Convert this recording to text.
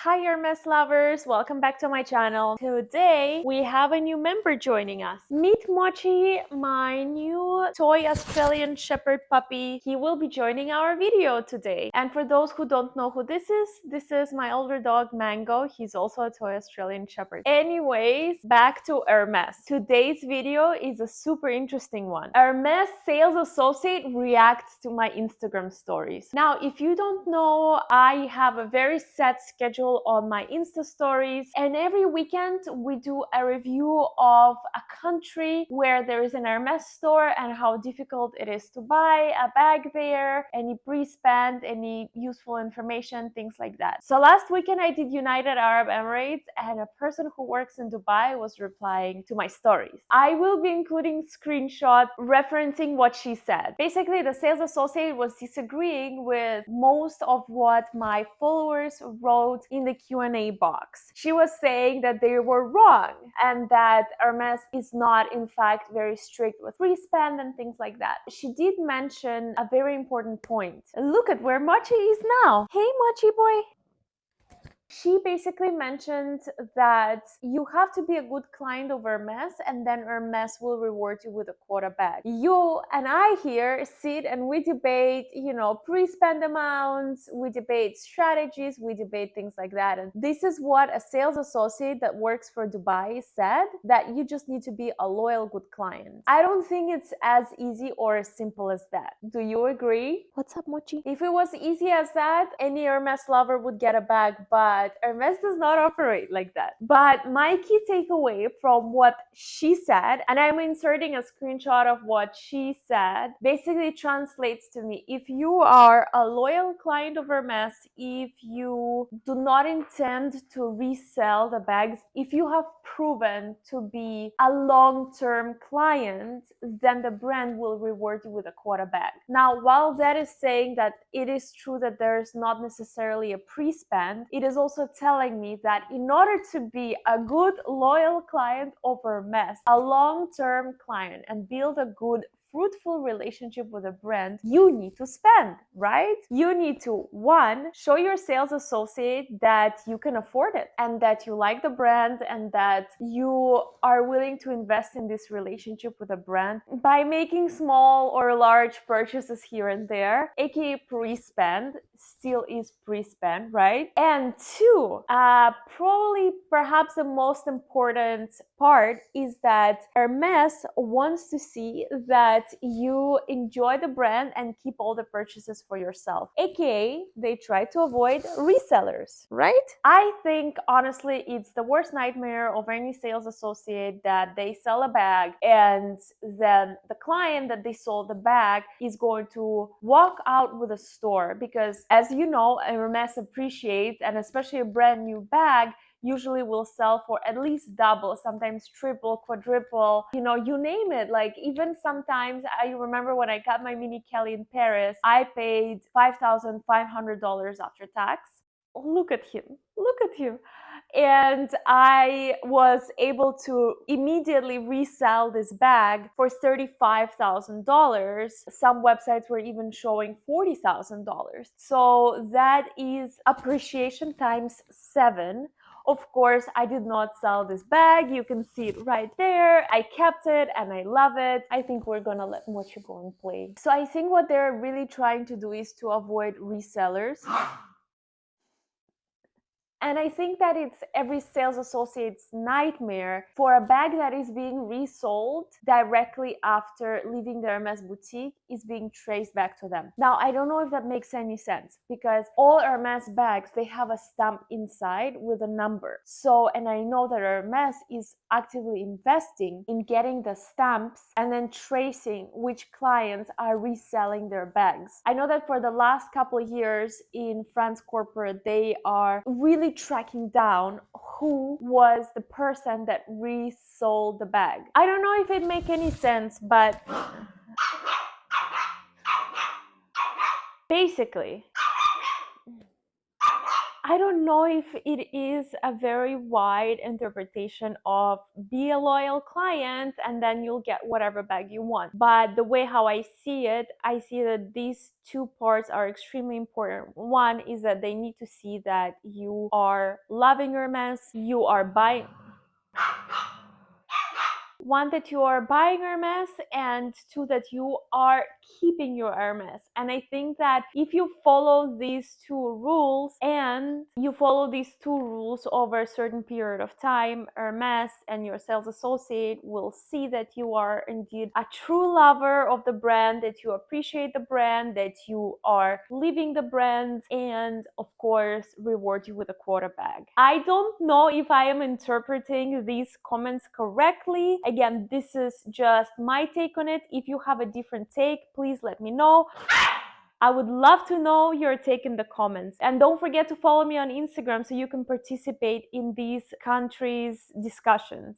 Hi Hermes lovers, welcome back to my channel. Today we have a new member joining us. Meet Mochi, my new toy Australian Shepherd puppy. He will be joining our video today. And for those who don't know who this is my older dog Mango. He's also a toy Australian Shepherd. Anyways, back to Hermes. Today's video is a super interesting one. Hermes sales associate reacts to my Instagram stories. Now, if you don't know, I have a very set schedule on my Insta stories, and every weekend we do a review of a country where there is an Hermes store and how difficult it is to buy a bag there, any pre-spend, any useful information, things like that. So last weekend I did United Arab Emirates, and a person who works in Dubai was replying to my stories. I will be including screenshots referencing what she said. Basically, the sales associate was disagreeing with most of what my followers wrote in the Q&A box. She was saying that they were wrong and that Hermes is not in fact very strict with pre-spend and things like that. She did mention a very important point. Look at where Mochi is now. Hey Mochi boy. She basically mentioned that you have to be a good client of Hermes and then Hermes will reward you with a quota bag. You and I here sit and we debate, pre-spend amounts, we debate strategies, we debate things like that. And this is what a sales associate that works for Dubai said, that you just need to be a loyal, good client. I don't think it's as easy or as simple as that. Do you agree? What's up, Mochi? If it was easy as that, any Hermes lover would get a bag, but Hermes does not operate like that. But my key takeaway from what she said, and I'm inserting a screenshot of what she said, basically translates to me: if you are a loyal client of Hermes, if you do not intend to resell the bags, if you have proven to be a long-term client, then the brand will reward you with a quota bag. Now, while that is saying that it is true that there's not necessarily a pre-spend, it is also telling me that in order to be a good, loyal client of Hermes, a long-term client, and build a good, fruitful relationship with a brand, you need to spend, right? You need to, one, show your sales associate that you can afford it and that you like the brand and that you are willing to invest in this relationship with a brand by making small or large purchases here and there, aka pre-spend. Still is pre-spend, right? And two, probably perhaps the most important part is that Hermes wants to see that you enjoy the brand and keep all the purchases for yourself, aka they try to avoid resellers, right? I think honestly it's the worst nightmare of any sales associate that they sell a bag and then the client that they sold the bag is going to walk out with a store, because as you know, Hermes appreciates, and especially a brand new bag usually will sell for at least double, sometimes triple, quadruple, you name it. Like even sometimes, I remember when I got my Mini Kelly in Paris, I paid $5,500 after tax. Look at him, look at him. And I was able to immediately resell this bag for $35,000. Some websites were even showing $40,000. So that is appreciation times 7. Of course, I did not sell this bag. You can see it right there. I kept it and I love it. I think we're gonna let Mochi go and play. So I think what they're really trying to do is to avoid resellers. And I think that it's every sales associate's nightmare for a bag that is being resold directly after leaving the Hermes boutique is being traced back to them. Now, I don't know if that makes any sense, because all Hermes bags, they have a stamp inside with a number. So, and I know that Hermes is actively investing in getting the stamps and then tracing which clients are reselling their bags. I know that for the last couple of years in France corporate, they are really tracking down who was the person that resold the bag. I don't know if it makes any sense, but basically, I don't know if it is a very wide interpretation of be a loyal client and then you'll get whatever bag you want. But the way how I see it, I see that these two parts are extremely important. One is that they need to see that you are loving Hermes, you are buying Hermes, and two, that you are keeping your Hermes. And I think that if you follow these two rules over a certain period of time, Hermes and your sales associate will see that you are indeed a true lover of the brand, that you appreciate the brand, that you are living the brand, and of course reward you with a quota bag. I don't know if I am interpreting these comments correctly. Again, this is just my take on it. If you have a different take, please let me know. I would love to know your take in the comments. And don't forget to follow me on Instagram so you can participate in these countries' discussions.